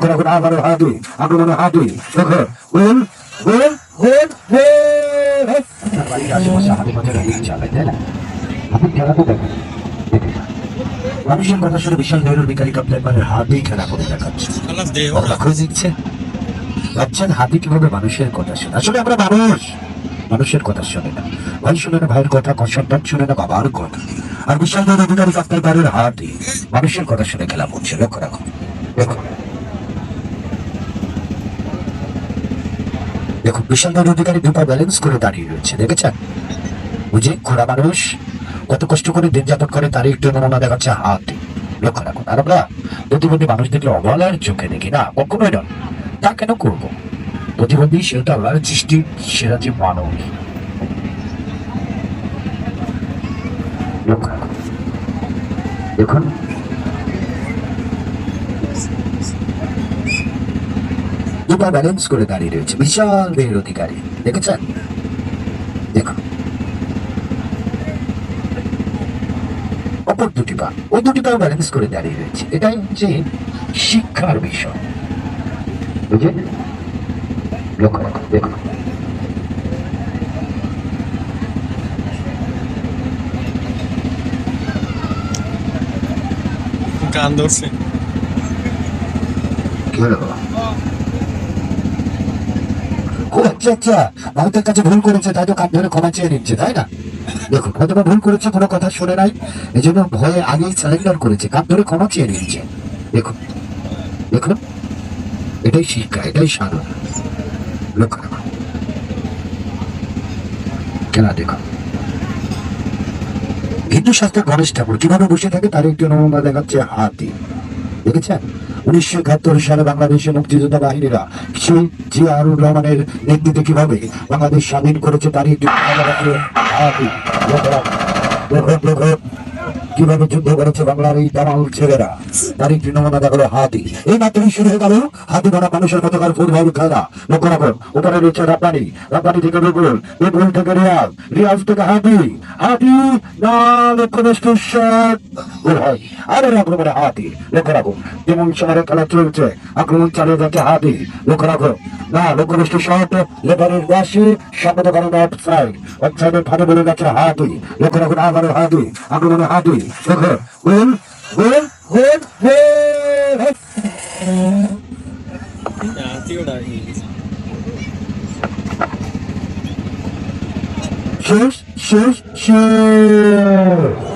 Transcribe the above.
লক্ষ্য রাখুন আবারও হাত দুই, আক্রমণে হাত দুই, দেখো গোল গোল গোল গোল। বাড়ির আশেপাশে হাতে পাশে রেডিং চালায়, তাই না? হাতের খেলা তো দেখেন, মানুষের কথা শুনে বিশাল ধৈর্য বিকারী কাপ্তাইপানের হাতেই খেলা করে দেখাচ্ছে, লক্ষ্য দিচ্ছে। ভাবছেন হাতি কিভাবে মানুষের কথা শোনে? আসলে আমরা মানুষ, মানুষের কথা শোনে না, ভাই শুনে না ভাইয়ের কথা, সন্তান শুনে না বাবার কথা। আর বিশাল ধৈর্য বিকারী কাপ্তাইপানের হাতি মানুষের কথা শুনে খেলা করছে, লক্ষ্য রাখো। দেখো দেখো বিশাল ধৈর্য অধিকারী দুপা ব্যালেন্স করে দাঁড়িয়ে রয়েছে, দেখেছেন? বুঝে ঘোড়া মানুষ কত কষ্ট করে দিন যাপন করে, তারই একটু নমুনা দেখাচ্ছে হাতি, লক্ষ্য রাখুন। আর আমরা প্রতিবন্ধী মানুষ দেখলে অবহেলার চোখে দেখি না, কখনোই নয়। তা কেন করবো? প্রতিবন্ধী সেটা আল্লাহর সৃষ্টি, সেরা যে মানুষ, লক্ষ্য রাখুন। দেখুন দুপা ব্যালেন্স করে দাঁড়িয়ে রয়েছে বিশাল দেহের অধিকারী, দেখেছেন? দেখুন অপর দুটি পা, ওই দুটি পাও ব্যালেন্স করে দাঁড়িয়ে রয়েছে। এটাই হচ্ছে শিক্ষার বিষয়, বুঝলেন? লক্ষ্য রাখুন, দেখুন কান ধরছে, কি হলো? ও আচ্ছা আচ্ছা, ভারতের কাছে ভুল করেছে, তাই তো কান ধরে ক্ষমা চেয়ে নিচ্ছে, তাই না? দেখুন হয়তো ভুল করেছে, কোনো কথা শুনে নাই, এই জন্য ভয়ে আগেই স্যালেন্ডার করেছে, কান ধরে ক্ষমা চেয়ে নিচ্ছে। দেখুন দেখুন, এটাই শিক্ষা, এটাই সাধনা, লক্ষ্য রাখুন। কেন দেখুন হিন্দু শাস্ত্রের গণেশ ঠাকুর কিভাবে বসে থাকে তার একটি নমুনা দেখাচ্ছে হাতি, দেখেছেন? 1971 সালে বাংলাদেশের মুক্তিযোদ্ধা বাহিনীরা সেই জিয়াউর রহমানের নেতৃত্বে কিভাবে বাংলাদেশ স্বাধীন করেছে তারই একটি নমুনা দেখাচ্ছে হাতি, লক্ষ্য রাখুন। দেখুন দেখুন কিভাবে যুদ্ধ করেছে বাংলার এই দামাল ছেলেরা, তার একটি নমুনা দেখালো হাতি। এই মাত্রই শুরু হয়ে গেল হাতি ধরা মানুষের কতকাল ফুটবল খেলা, লক্ষ্য রাখুন। ওখানে রয়েছে রাব্বানি, রাব্বানি থেকে বেগুল, বেগুল থেকে রিয়াজ, রিয়াজ থেকে হাতি, হাতি না লক্ষ্য নষ্ট শট গোল হয়। আবার আক্রমণে হাতি, লক্ষ্য রাখুন। যেমন শহরে খেলা চলছে, আক্রমণ চালিয়ে যাচ্ছে হাতি, লক্ষ্য রাখুন। না লক্ষ্য নষ্ট শট লেবারের দাসী সম্মত কারণে অফসাইড, অফসাইডের ফাঁদে বলে যাচ্ছে হাতি, লক্ষ্য রাখুন। আবারও হাতি, আক্রমণে হাতি, দেখো গোল গোল গোল গোল। শেষ শেষ শেষ।